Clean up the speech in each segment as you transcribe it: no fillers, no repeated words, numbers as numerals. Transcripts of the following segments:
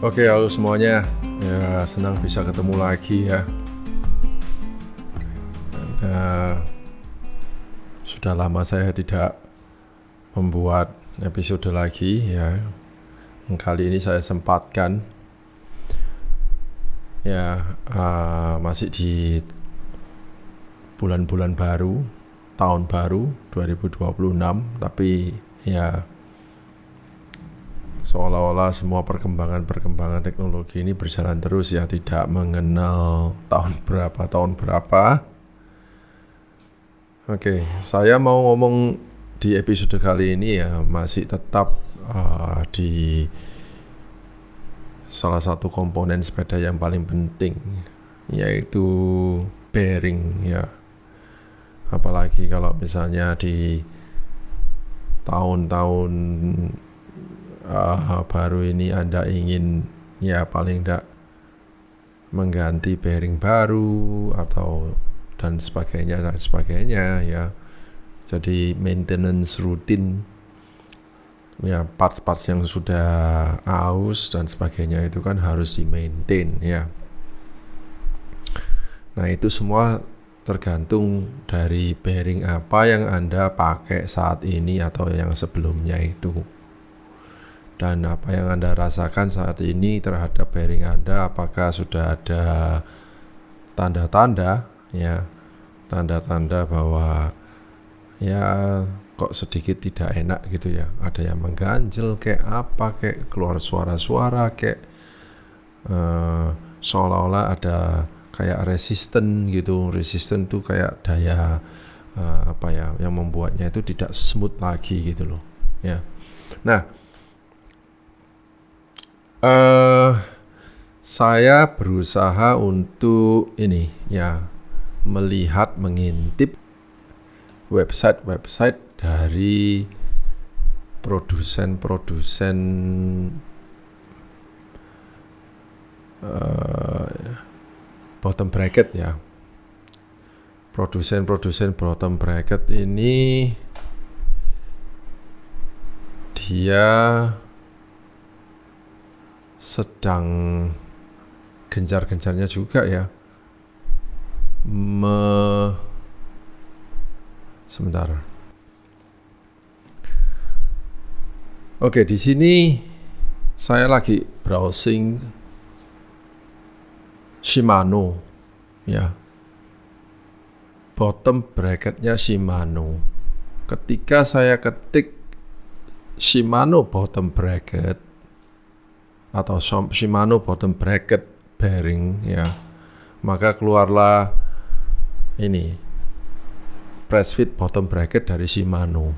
Oke, halo semuanya. Ya, senang bisa ketemu lagi ya. Sudah lama saya tidak membuat episode lagi ya. Kali ini saya sempatkan. Ya, masih di bulan-bulan baru, tahun baru 2026, tapi ya seolah-olah semua perkembangan teknologi ini berjalan terus ya, tidak mengenal tahun berapa. Oke, saya mau ngomong di episode kali ini ya masih tetap di salah satu komponen sepeda yang paling penting, yaitu bearing ya. Apalagi kalau misalnya di tahun-tahun baru ini Anda ingin ya paling tidak mengganti bearing baru atau dan sebagainya ya. Jadi maintenance rutin ya, parts-parts yang sudah aus dan sebagainya itu kan harus di-maintain ya. Nah, itu semua tergantung dari bearing apa yang Anda pakai saat ini atau yang sebelumnya itu. Dan apa yang Anda rasakan saat ini terhadap bearing Anda, apakah sudah ada tanda-tanda ya, tanda-tanda bahwa ya kok sedikit tidak enak gitu ya, ada yang mengganjel kayak apa, kayak keluar suara-suara kayak seolah-olah ada kayak resisten gitu. Resisten tuh kayak daya apa ya, yang membuatnya itu tidak smooth lagi gitu loh ya. Nah, saya berusaha untuk ini ya, mengintip website dari produsen bottom bracket ya. Produsen bottom bracket ini dia sedang gencar-gencarnya juga ya sebentar. Oke, di sini saya lagi browsing Shimano ya, bottom bracketnya Shimano. Ketika saya ketik Shimano bottom bracket atau Shimano bottom bracket bearing ya, maka keluarlah ini press fit bottom bracket dari Shimano.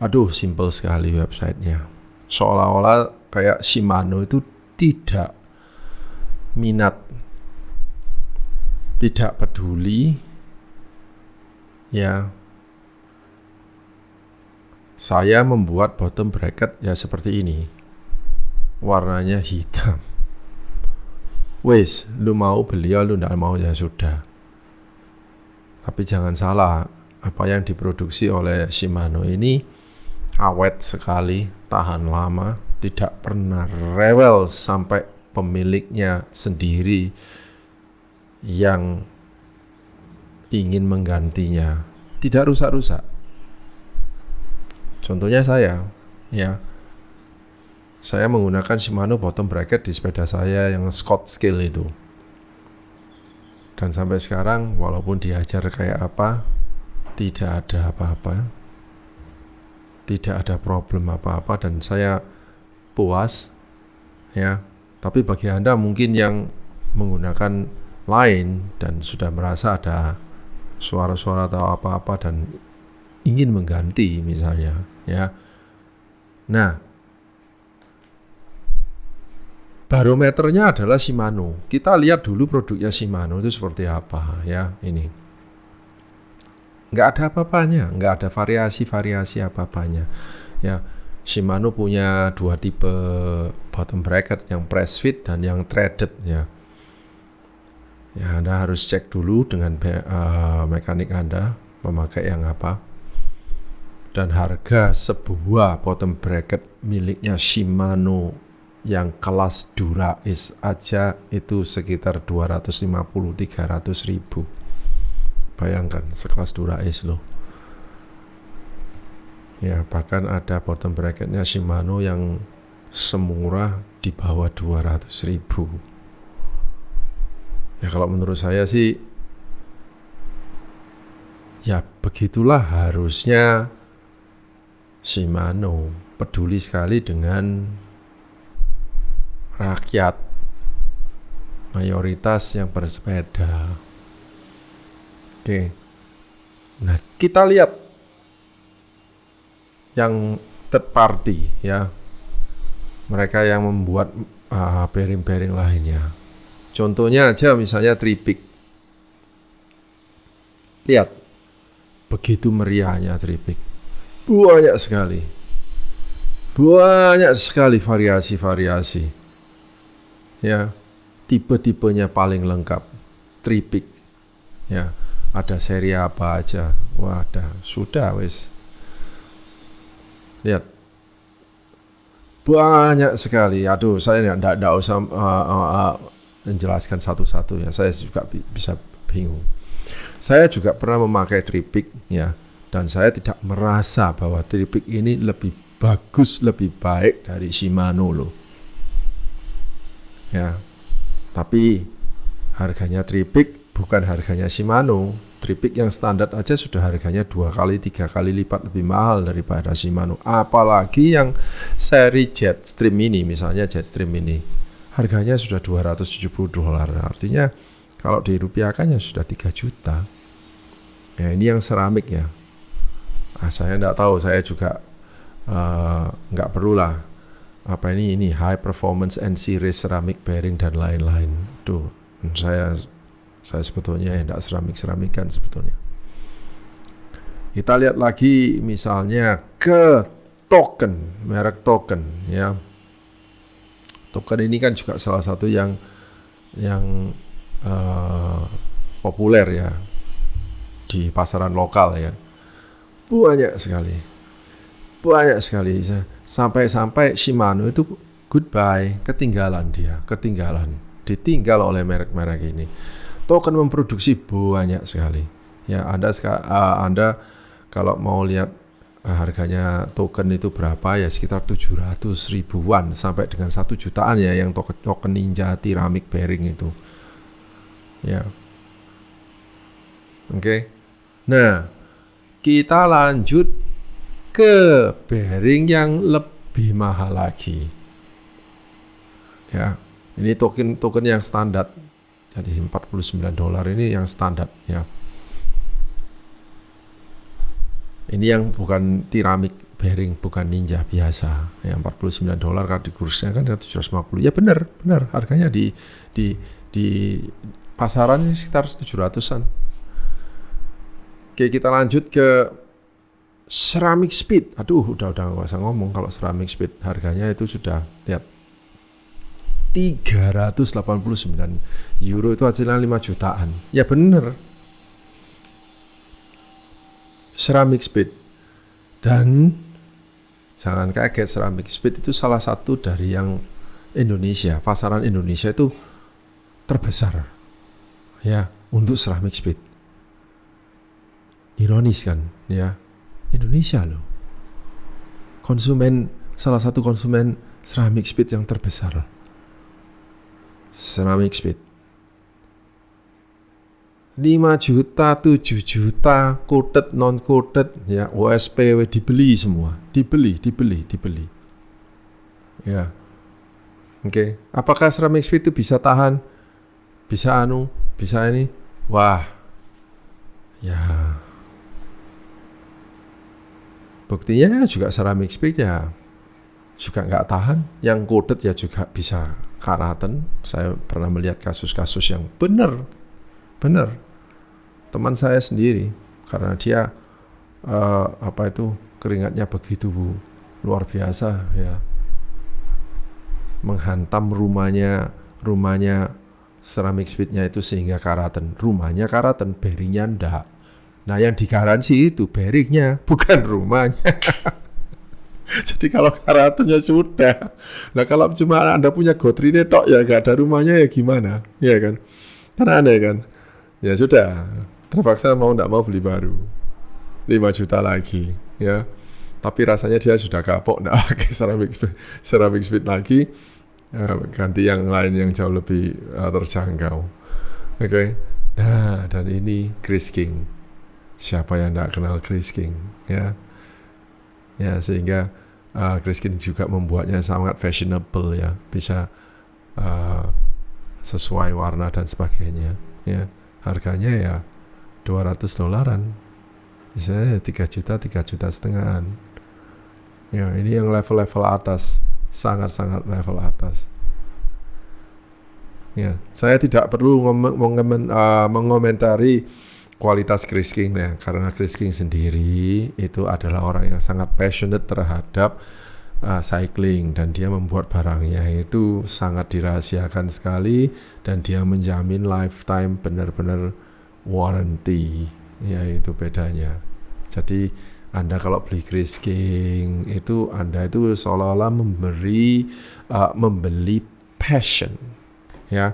Aduh, simple sekali websitenya. Seolah-olah kayak Shimano itu tidak minat, tidak peduli ya. Saya membuat bottom bracket ya seperti ini, warnanya hitam. Wes, lu mau beli ya, lu nggak mau ya sudah. Tapi jangan salah, apa yang diproduksi oleh Shimano ini awet sekali, tahan lama, tidak pernah rewel sampai pemiliknya sendiri yang ingin menggantinya tidak rusak-rusak. Contohnya saya ya, saya menggunakan Shimano bottom bracket di sepeda saya yang Scott Scale itu. Dan sampai sekarang walaupun diajar kayak apa, tidak ada apa-apa. Tidak ada problem apa-apa dan saya puas ya. Tapi bagi Anda mungkin yang menggunakan lain dan sudah merasa ada suara-suara atau apa-apa dan ingin mengganti misalnya ya. Nah, barometernya adalah Shimano. Kita lihat dulu produknya Shimano itu seperti apa ya. Ini nggak ada apa-apanya, nggak ada variasi apa-apanya ya. Shimano punya dua tipe bottom bracket, yang press fit dan yang threaded ya. Ya, Anda harus cek dulu dengan mekanik Anda memakai yang apa. Dan harga sebuah bottom bracket miliknya Shimano yang kelas Dura-Ace aja itu sekitar 250-300 ribu. Bayangkan sekelas Dura-Ace loh. Ya, bahkan ada bottom bracketnya Shimano yang semurah di bawah 200 ribu. Ya kalau menurut saya sih, ya begitulah harusnya Shimano peduli sekali dengan rakyat mayoritas yang bersepeda. Oke. Nah, kita lihat yang third party ya. Mereka yang membuat bearing-bearing lainnya. Contohnya aja misalnya Tripic. Lihat. Begitu meriahnya Tripic. Banyak sekali variasi-variasi. Ya, tipe-tipenya paling lengkap. Tripic. Ya, ada seri apa aja. Wah, sudah wes. Lihat. Banyak sekali. Aduh, saya enggak usah menjelaskan satu-satu ya. Saya juga bisa bingung. Saya juga pernah memakai Tripic ya. Dan saya tidak merasa bahwa Tripic ini lebih bagus, lebih baik dari Shimano loh. Ya. Tapi harganya Tripic bukan harganya Shimano. Tripic yang standar aja sudah harganya 2 kali 3 kali lipat lebih mahal daripada Shimano. Apalagi yang seri Jetstream ini, misalnya Jetstream ini, harganya sudah $270. Artinya kalau dirupiahkan ya sudah 3 juta. Ya, ini yang seramik ya. Saya enggak tahu, saya juga enggak perlulah apa ini high performance and series ceramic bearing dan lain-lain. Tuh, saya sebetulnya enggak seramik-seramikan sebetulnya. Kita lihat lagi misalnya ke Token, merek Token ya. Token ini kan juga salah satu yang populer ya di pasaran lokal ya. Banyak sekali. Sampai Shimano itu goodbye, ditinggal oleh merek-merek ini. Token memproduksi banyak sekali. Ya, Anda kalau mau lihat harganya Token itu berapa ya, sekitar 700 ribuan sampai dengan 1 jutaan ya yang token Ninja ceramic bearing itu. Ya. Oke. Nah, kita lanjut ke bearing yang lebih mahal lagi. Ya, ini token yang standar. Jadi $49 ini yang standar ya. Ini yang bukan ceramic bearing, bukan Ninja biasa. Ya, $49 kan dikursnya kan 750. Ya benar, harganya di pasaran ini sekitar 700-an. Oke, kita lanjut ke Ceramic Speed. Aduh, udah nggak usah ngomong kalau Ceramic Speed. Harganya itu sudah, lihat, €389 itu hasilnya 5 jutaan. Ya bener. Ceramic Speed. Dan jangan kaget, Ceramic Speed itu salah satu dari yang Indonesia, pasaran Indonesia itu terbesar ya untuk Ceramic Speed. Ironis kan ya, Indonesia loh salah satu konsumen Ceramic Speed yang terbesar. Ceramic Speed 5 juta, 7 juta, coated, non coated ya, OSP dibeli semua, dibeli ya. Oke. Apakah Ceramic Speed itu bisa tahan, bisa ini? Wah ya, buktinya juga Ceramic Speed ya juga nggak tahan. Yang coated ya juga bisa karatan. Saya pernah melihat kasus-kasus yang benar teman saya sendiri, karena dia keringatnya begitu luar biasa ya, menghantam rumahnya Ceramic Speed-nya itu sehingga karatan. Rumahnya karatan, bearingnya enggak. Nah, yang digaransi itu bearingnya, bukan rumahnya. Jadi kalau karakternya sudah. Nah kalau cuma Anda punya Gotrine tok ya gak ada rumahnya ya gimana? Ya kan? Kan aneh kan? Ya sudah, terpaksa mau nggak mau beli baru 5 juta lagi ya. Tapi rasanya dia sudah kapok, nggak pakai ceramic speed lagi, ganti yang lain yang jauh lebih terjangkau. Oke. Nah, dan ini Chris King. Siapa yang nggak kenal Chris King ya? Ya sehingga Chris King juga membuatnya sangat fashionable ya, bisa sesuai warna dan sebagainya ya. Harganya ya $200, misalnya 3 juta, 3 juta setengahan ya. Ini yang level-level atas, sangat-sangat level atas ya. Saya tidak perlu mengomentari kualitas Chris King ya, karena Chris King sendiri itu adalah orang yang sangat passionate terhadap cycling, dan dia membuat barangnya itu sangat dirahasiakan sekali, dan dia menjamin lifetime, benar-benar warranty ya, itu bedanya. Jadi Anda kalau beli Chris King itu Anda itu seolah-olah membeli passion ya.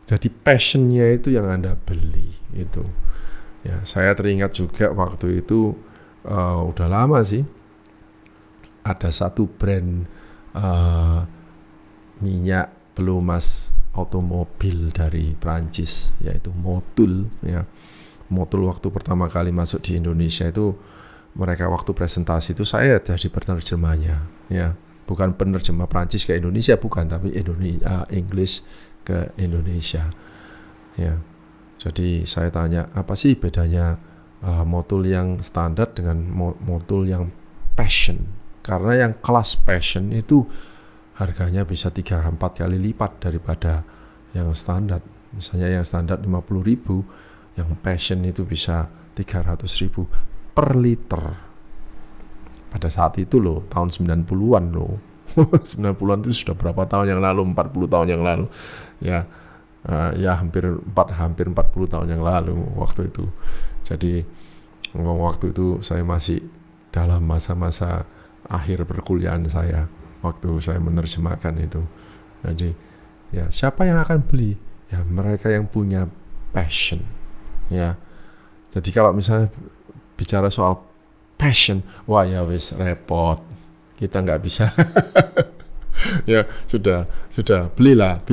Jadi passionnya itu yang Anda beli itu ya. Saya teringat juga waktu itu udah lama sih, ada satu brand minyak pelumas otomobil dari Prancis, yaitu Motul ya. Motul waktu pertama kali masuk di Indonesia itu, mereka waktu presentasi itu saya jadi penerjemahnya ya. Bukan penerjemah Prancis ke Indonesia, bukan, tapi English ke Indonesia ya. Jadi saya tanya, apa sih bedanya Motul yang standar dengan Motul yang passion? Karena yang kelas passion itu harganya bisa 3-4 kali lipat daripada yang standar. Misalnya yang standar 50.000, yang passion itu bisa 300.000 per liter. Pada saat itu loh, tahun 90-an loh. 90-an itu sudah berapa tahun yang lalu? 40 tahun yang lalu. Ya, hampir 40 tahun yang lalu waktu itu. Jadi waktu itu saya masih dalam masa-masa akhir perkuliahan saya waktu saya menerjemahkan itu. Jadi ya, siapa yang akan beli? Ya mereka yang punya passion ya. Jadi kalau misalnya bicara soal passion, wah ya wis repot, kita nggak bisa. Ya sudah belilah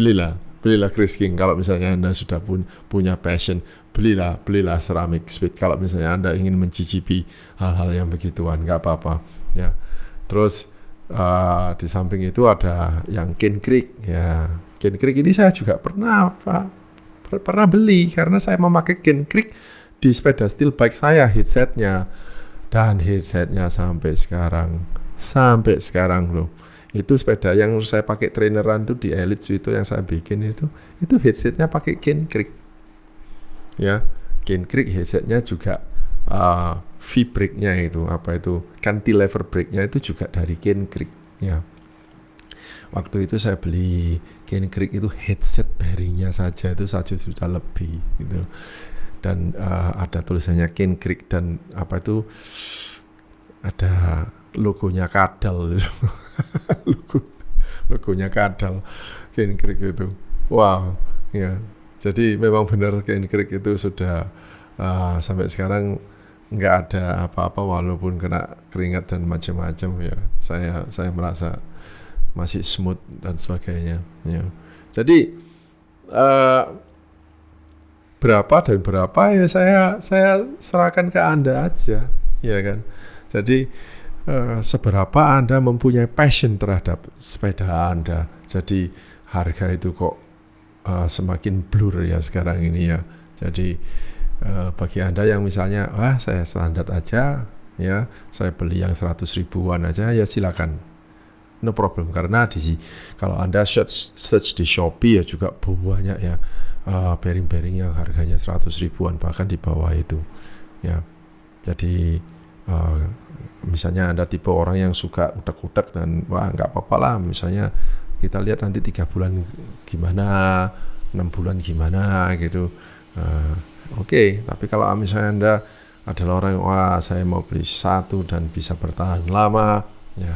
Chris King. Kalau misalnya Anda sudah punya passion, belilah ceramic speed. Kalau misalnya Anda ingin mencicipi hal-hal yang begituan, nggak apa-apa ya. Terus di samping itu ada yang Cane Creek ya. Cane Creek ini saya juga pernah beli karena saya memakai Cane Creek di sepeda steel bike saya, headsetnya, dan headsetnya sampai sekarang loh. Itu sepeda yang saya pakai traineran tuh di Elite itu yang saya bikin itu headsetnya pakai Cane Creek ya. Cane Creek headsetnya juga V-brake-nya itu, cantilever brake-nya itu juga dari Cane Creek ya. Waktu itu saya beli Cane Creek itu headset bearingnya saja itu 1 juta lebih gitu. Dan ada tulisannya Cane Creek dan ada logonya kadal gitu. logonya kadal Cane Creek itu. Wow ya. Jadi memang benar Cane Creek itu sudah sampai sekarang nggak ada apa-apa, walaupun kena keringat dan macam-macam ya. Saya merasa masih smooth dan sebagainya ya. Jadi berapa ya saya serahkan ke Anda aja ya kan. Jadi seberapa Anda mempunyai passion terhadap sepeda Anda. Jadi harga itu kok semakin blur ya sekarang ini ya. Jadi bagi Anda yang misalnya saya standar aja ya, saya beli yang 100 ribuan aja ya, silakan, no problem. Karena kalau Anda search di Shopee ya juga banyak ya bearing-bearing yang harganya 100 ribuan bahkan di bawah itu ya. Jadi misalnya Anda tipe orang yang suka utak-utak dan nggak apa-apa lah, misalnya kita lihat nanti 3 bulan gimana, 6 bulan gimana gitu. Oke, tapi kalau misalnya Anda adalah orang yang saya mau beli satu dan bisa bertahan lama, ya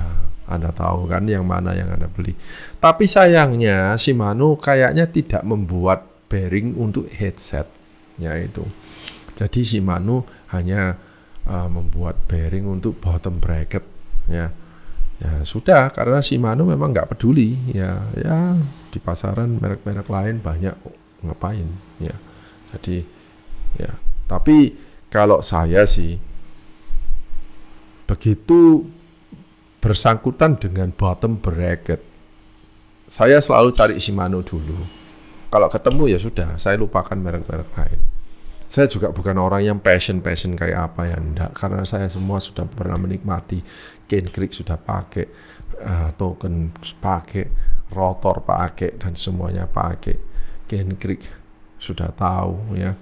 Anda tahu kan yang mana yang Anda beli. Tapi sayangnya Shimano kayaknya tidak membuat bearing untuk headset, yaitu. Jadi Shimano hanya membuat bearing untuk bottom bracket, ya. Ya sudah, karena Shimano memang nggak peduli, ya di pasaran merek-merek lain banyak ngapain, ya. Jadi ya, tapi kalau saya sih begitu bersangkutan dengan bottom bracket, saya selalu cari Shimano dulu. Kalau ketemu ya sudah, saya lupakan merek-merek lain. Saya juga bukan orang yang passion kayak apa ya, enggak. Karena saya semua sudah pernah menikmati. Cane Creek sudah pakai, token pakai, rotor pakai, dan semuanya pakai. Cane Creek sudah tahu ya.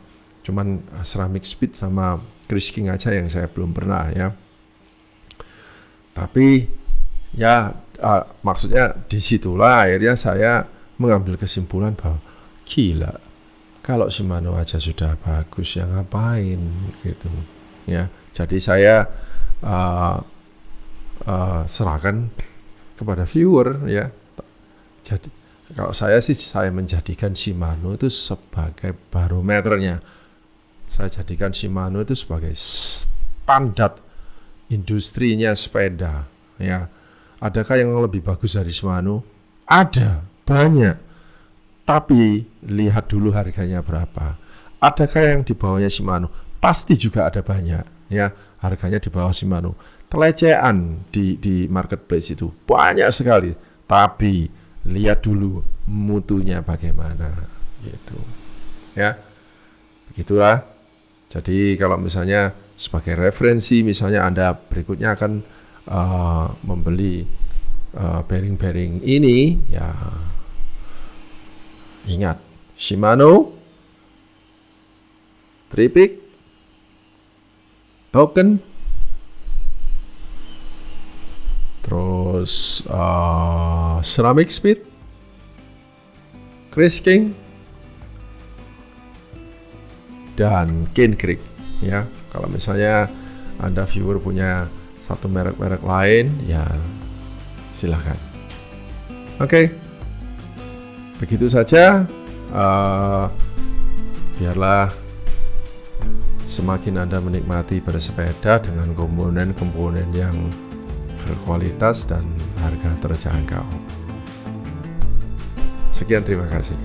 Cuman Ceramic Speed sama Chris King aja yang saya belum pernah ya. Tapi ya maksudnya disitulah akhirnya saya mengambil kesimpulan bahwa gila, kalau Shimano aja sudah bagus, ya ngapain gitu ya. Jadi saya serahkan kepada viewer ya. Jadi kalau saya sih, saya menjadikan Shimano itu sebagai barometernya. Saya jadikan Shimano itu sebagai standar industrinya sepeda ya. Adakah yang lebih bagus dari Shimano? Ada, banyak. Tapi lihat dulu harganya berapa. Adakah yang di bawahnya Shimano? Pasti juga ada banyak ya, harganya di bawah Shimano. Telecehan di marketplace itu banyak sekali. Tapi lihat dulu mutunya bagaimana gitu. Ya. Begitulah. Jadi kalau misalnya sebagai referensi, misalnya Anda berikutnya akan membeli bearing-bearing ini, ya ingat Shimano, Tripic, Token, terus Ceramic Speed, Chris King, dan Cane Creek ya. Kalau misalnya Anda viewer punya satu merek-merek lain, ya silahkan. Oke. Begitu saja, biarlah semakin Anda menikmati bersepeda dengan komponen-komponen yang berkualitas dan harga terjangkau. Sekian, terima kasih.